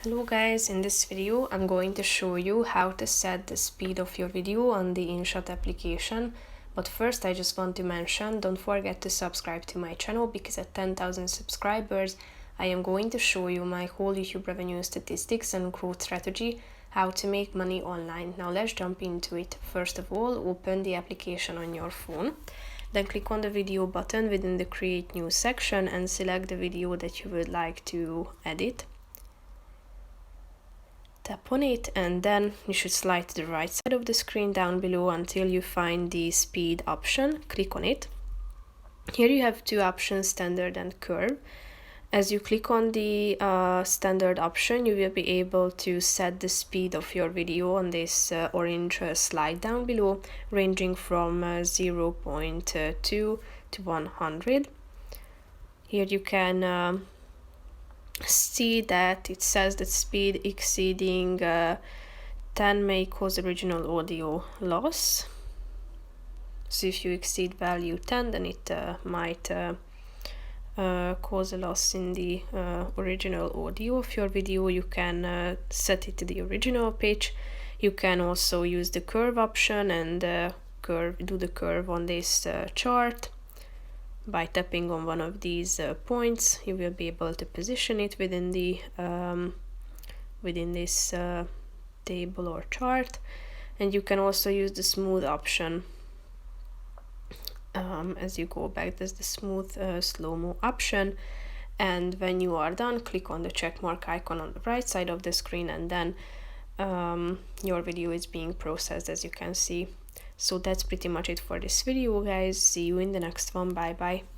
Hello guys, in this video I'm going to show you how to set the speed of your video on the InShot application. But first I just want to mention, don't forget to subscribe to my channel because at 10,000 subscribers I am going to show you my whole YouTube revenue statistics and growth strategy, how to make money online. Now let's jump into it. First of all, open the application on your phone. Then click on the video button within the create new section and select the video that you would like to edit. Tap on it and then you should slide to the right side of the screen down below until you find the speed option. Click on it. Here you have two options, standard and curve. As you click on the standard option, you will be able to set the speed of your video on this orange slide down below, ranging from 0.2 to 100. Here you can see that it says that speed exceeding 10 may cause original audio loss. So if you exceed value 10, then it might cause a loss in the original audio of your video. You can set it to the original pitch. You can also use the curve option and do the curve on this chart. By tapping on one of these points, you will be able to position it within the within this table or chart. And you can also use the smooth option. As you go back, there's the smooth slow-mo option, and when you are done, click on the check mark icon on the right side of the screen, and then your video is being processed, as you can see. So that's pretty much it for this video, guys. See you in the next one. Bye bye.